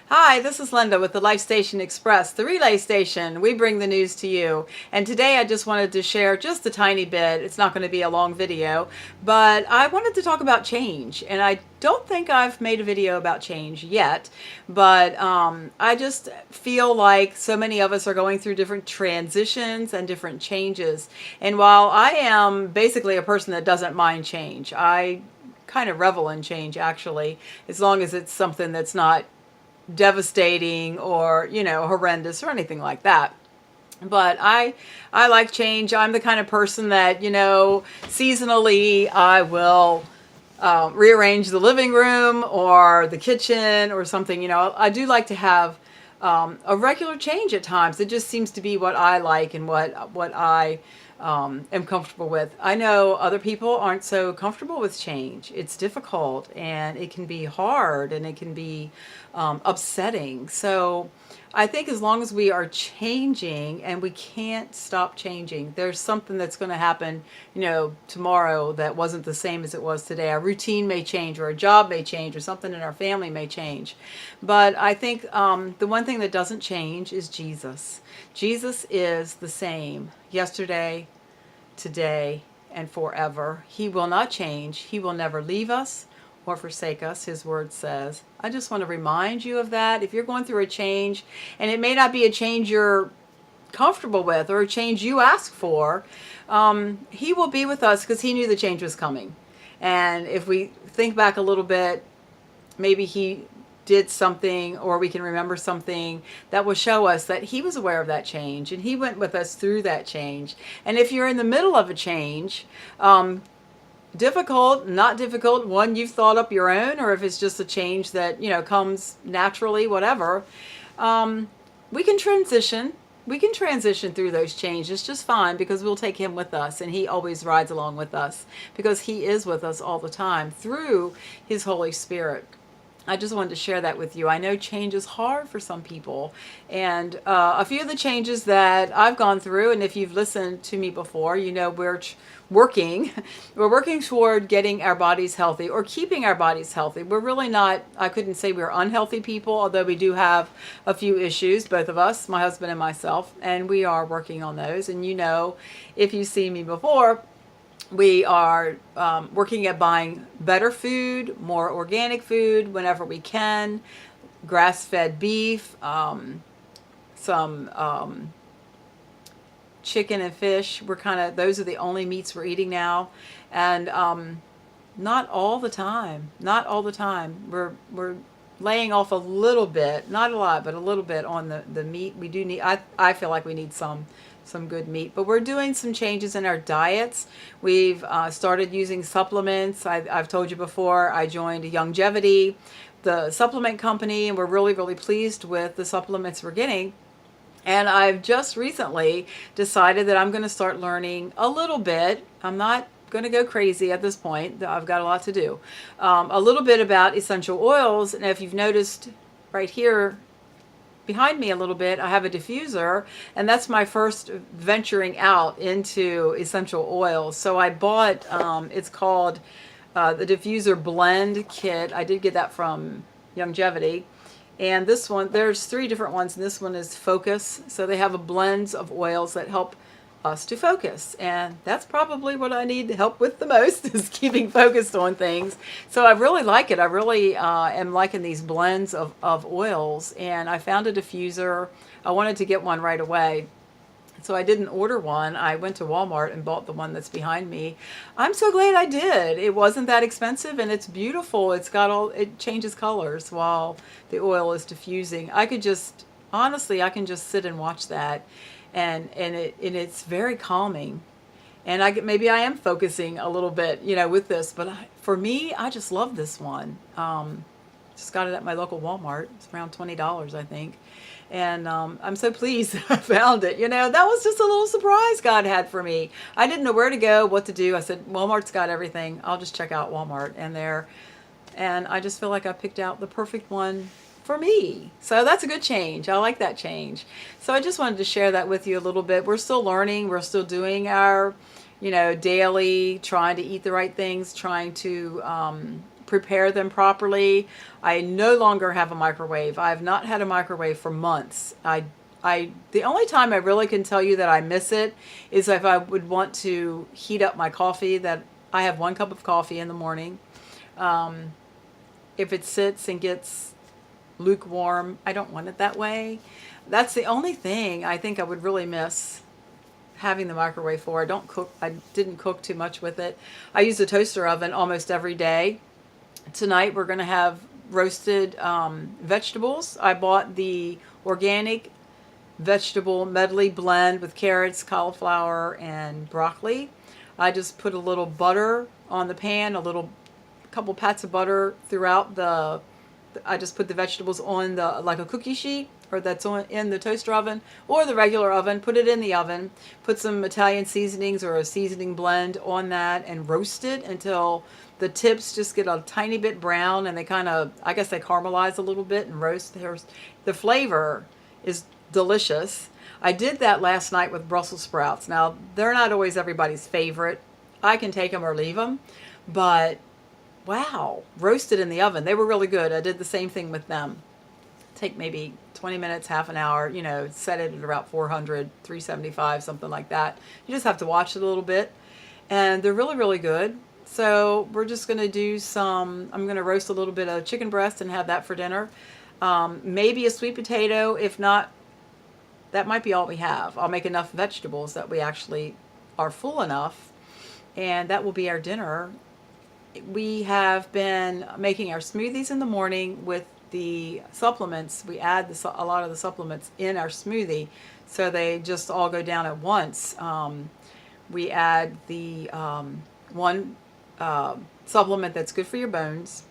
Hi, this is Linda with the Life Station Express, the relay station. We bring the news to you. And today I just wanted to share just a tiny bit. It's not going to be a long video, but I wanted to talk about change. And I don't think I've made a video about change yet, but I just feel like so many of us are going through different transitions and different changes. And while I am basically a person that doesn't mind change, I kind of revel in change actually, as long as it's something that's not devastating or horrendous or anything like that. But I like change. I'm the kind of person that seasonally I will rearrange the living room or the kitchen or something. I do like to have a regular change at times. It just seems to be what I like and what I am comfortable with. I know other people aren't so comfortable with change. It's difficult and it can be hard and it can be upsetting. So I think as long as we are changing, and we can't stop changing, there's something that's going to happen, tomorrow that wasn't the same as it was today. Our routine may change, or a job may change, or something in our family may change. But I think the one thing that doesn't change is Jesus. Jesus is the same yesterday, today, and forever. He will not change. He will never leave us or forsake us, his word says. I just want to remind you of that. If you're going through a change, and it may not be a change you're comfortable with or a change you ask for, he will be with us because he knew the change was coming. And if we think back a little bit, maybe he did something, or we can remember something that will show us that he was aware of that change and he went with us through that change. And if you're in the middle of a change, difficult, not difficult, one you've thought up your own, or if it's just a change that comes naturally, whatever, we can transition. We can transition through those changes just fine, because we'll take him with us, and he always rides along with us because he is with us all the time through his Holy Spirit. I just wanted to share that with you. I know change is hard for some people, and a few of the changes that I've gone through, and if you've listened to me before, we're working we're working toward getting our bodies healthy, or keeping our bodies healthy. We're really not, I couldn't say we're unhealthy people, although we do have a few issues, both of us, my husband and myself, and we are working on those. And if you've seen me before, we are working at buying better food, more organic food whenever we can, grass-fed beef, some chicken and fish. Those are the only meats we're eating now. And not all the time. Not all the time. We're laying off a little bit, not a lot, but a little bit on the meat. We do need, I feel like we need some good meat, but we're doing some changes in our diets. We've started using supplements. I've told you before, I joined Youngevity, the supplement company, and we're really, really pleased with the supplements we're getting. And I've just recently decided that I'm going to start learning a little bit. I'm not going to go crazy at this point. I've got a lot to do. A little bit about essential oils. And if you've noticed right here behind me a little bit, I have a diffuser, and that's my first venturing out into essential oils. So I bought, it's called the Diffuser Blend Kit. I did get that from Youngevity. And this one, there's 3 different ones, and this one is Focus. So they have a blends of oils that help us to focus, and that's probably what I need help with the most, is keeping focused on things. So I really like it. I really am liking these blends of oils, and I found a diffuser. I wanted to get one right away, so I didn't order one. I went to Walmart and bought the one that's behind me. I'm so glad I did. It wasn't that expensive, and it's beautiful. It changes colors while the oil is diffusing. Honestly, I can just sit and watch that. And it's very calming, and maybe I am focusing a little bit, with this. But for me, I just love this one. Just got it at my local Walmart. It's around $20, I think, and I'm so pleased that I found it. That was just a little surprise God had for me. I didn't know where to go, what to do. I said, Walmart's got everything. I'll just check out Walmart, and I just feel like I picked out the perfect one for me. So that's a good change. I like that change. So I just wanted to share that with you a little bit. We're still learning. We're still doing our, daily, trying to eat the right things, trying to prepare them properly. I no longer have a microwave. I have not had a microwave for months. The only time I really can tell you that I miss it is if I would want to heat up my coffee. That I have 1 cup of coffee in the morning. If it sits and gets lukewarm, I don't want it that way. That's the only thing I think I would really miss having the microwave for. I didn't cook too much with it. I use a toaster oven almost every day. Tonight we're going to have roasted vegetables. I bought the organic vegetable medley blend with carrots, cauliflower, and broccoli. I just put a little butter on the pan, couple pats of butter throughout I just put the vegetables on like a cookie sheet, or that's in the toaster oven or the regular oven. Put it in the oven, put some Italian seasonings or a seasoning blend on that, and roast it until the tips just get a tiny bit brown, and they kind of, I guess they caramelize a little bit and roast. The flavor is delicious. I did that last night with Brussels sprouts. Now, they're not always everybody's favorite. I can take them or leave them, but wow, roasted in the oven. They were really good. I did the same thing with them. Take maybe 20 minutes, half an hour, set it at about 400, 375, something like that. You just have to watch it a little bit. And they're really, really good. So we're just going to do I'm going to roast a little bit of chicken breast and have that for dinner. Maybe a sweet potato. If not, that might be all we have. I'll make enough vegetables that we actually are full enough, and that will be our dinner. We have been making our smoothies in the morning with the supplements. We add a lot of the supplements in our smoothie, so they just all go down at once. We add the one supplement that's good for your bones,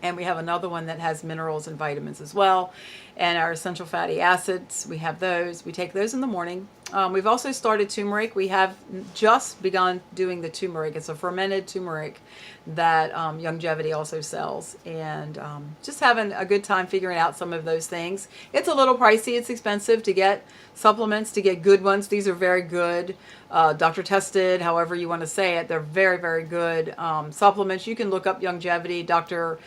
and we have another one that has minerals and vitamins as well. And our essential fatty acids, we have those. We take those in the morning. We've also started turmeric. We have just begun doing the turmeric. It's a fermented turmeric that Youngevity also sells. And just having a good time figuring out some of those things. It's a little pricey. It's expensive to get supplements, to get good ones. These are very good, doctor tested, however you want to say it. They're very, very good supplements. You can look up Youngevity, Dr.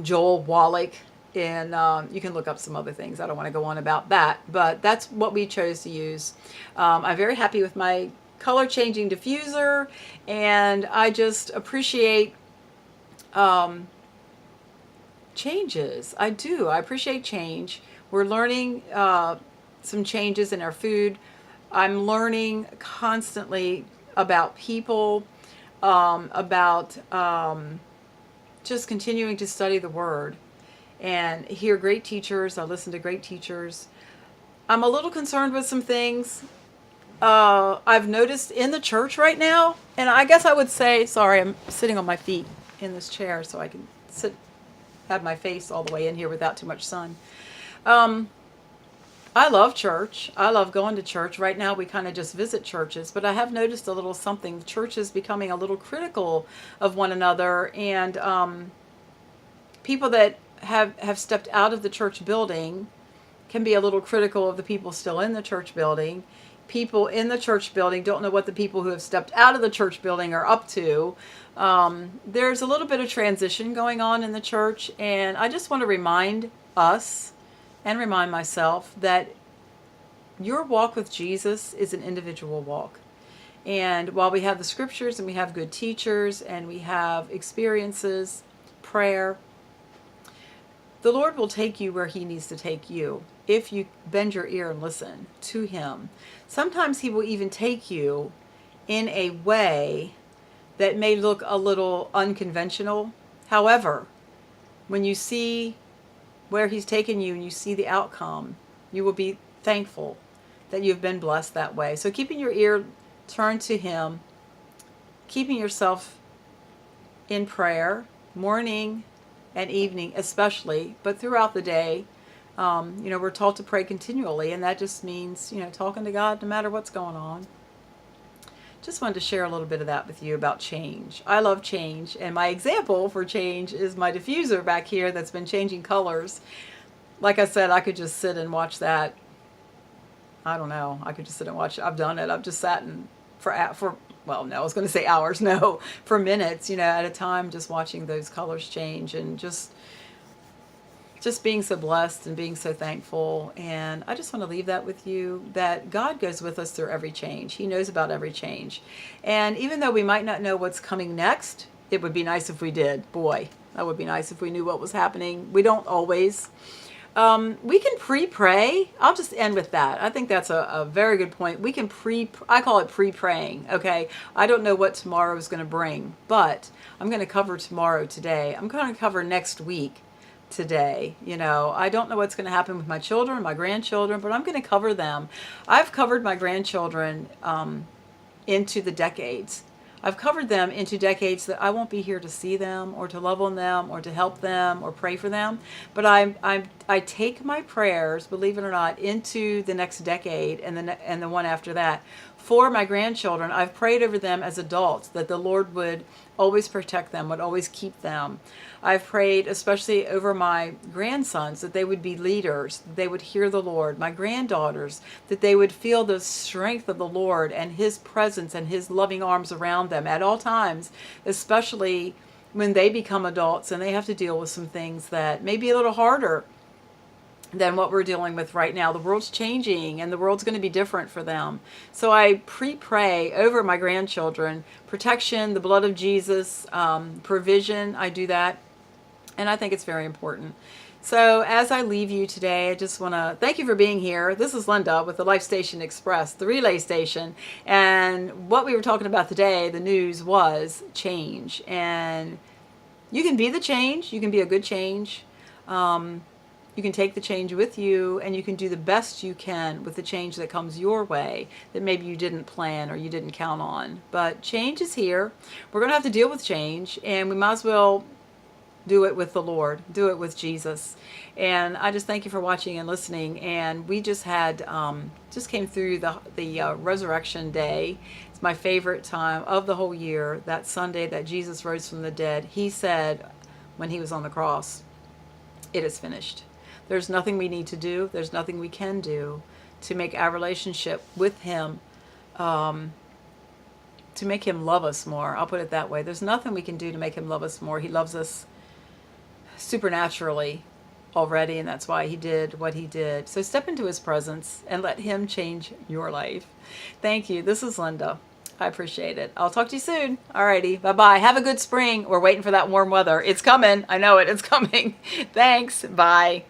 Joel Wallach. And you can look up some other things. I don't want to go on about that, but that's what we chose to use. I'm very happy with my color changing diffuser, and I just appreciate changes. I do. I appreciate change. We're learning some changes in our food. I'm learning constantly about people, about just continuing to study the Word and hear great teachers. I listen to great teachers. I'm a little concerned with some things I've noticed in the church right now. And I guess I would say, sorry, I'm sitting on my feet in this chair so I can have my face all the way in here without too much sun. I love church. I love going to church. Right now we kind of just visit churches, but I have noticed a little something. Churches becoming a little critical of one another, and people that have stepped out of the church building can be a little critical of the people still in the church building. People in the church building don't know what the people who have stepped out of the church building are up to. There's a little bit of transition going on in the church, and I just want to remind us and remind myself that your walk with Jesus is an individual walk. And while we have the scriptures and we have good teachers and we have experiences, prayer, the Lord will take you where He needs to take you if you bend your ear and listen to Him. Sometimes He will even take you in a way that may look a little unconventional. However, when you see where He's taken you and you see the outcome, you will be thankful that you've been blessed that way. So keeping your ear turned to Him, keeping yourself in prayer, morning and evening especially, but throughout the day. We're taught to pray continually, and that just means, talking to God no matter what's going on. Just wanted to share a little bit of that with you about change. I love change, and my example for change is my diffuser back here that's been changing colors. Like I said, I could just sit and watch that. I don't know. I could just sit and watch it. I've done it. I've just sat and for well, no, I was going to say hours, no, for minutes, at a time, just watching those colors change and just being so blessed and being so thankful. And I just want to leave that with you, that God goes with us through every change. He knows about every change. And even though we might not know what's coming next, it would be nice if we did. Boy, that would be nice if we knew what was happening. We don't always. We can pre-pray. I'll just end with that. I think that's a very good point. We can I call it pre-praying, okay? I don't know what tomorrow is going to bring, but I'm going to cover tomorrow today. I'm going to cover next week today. I don't know what's going to happen with my children, my grandchildren, but I'm going to cover them. I've covered my grandchildren into the decades. I've covered them into decades that I won't be here to see them or to love on them or to help them or pray for them. But I take my prayers, believe it or not, into the next decade and the one after that. For my grandchildren, I've prayed over them as adults that the Lord would always protect them, would always keep them. I've prayed especially over my grandsons that they would be leaders, that they would hear the Lord. My granddaughters, that they would feel the strength of the Lord and His presence and His loving arms around them at all times, especially when they become adults and they have to deal with some things that may be a little harder than what we're dealing with right now. The world's changing and the world's going to be different for them. So I pray over my grandchildren, protection, the blood of Jesus, provision. I do that. And I think it's very important. So as I leave you today, I just want to thank you for being here. This is Linda with the Life Station Express, the relay station. And what we were talking about today, the news, was change. And you can be the change. You can be a good change. You can take the change with you, and you can do the best you can with the change that comes your way that maybe you didn't plan or you didn't count on. But change is here. We're going to have to deal with change, and we might as well do it with the Lord, do it with Jesus. And I just thank you for watching and listening. And we just came through the Resurrection Day. It's my favorite time of the whole year, that Sunday that Jesus rose from the dead. He said when He was on the cross, "It is finished." There's nothing we need to do. There's nothing we can do to make our relationship with Him, to make Him love us more. I'll put it that way. There's nothing we can do to make Him love us more. He loves us supernaturally already, and that's why He did what He did. So step into His presence and let Him change your life. Thank you. This is Linda. I appreciate it. I'll talk to you soon. Alrighty. Bye-bye. Have a good spring. We're waiting for that warm weather. It's coming. I know it. It's coming. Thanks. Bye.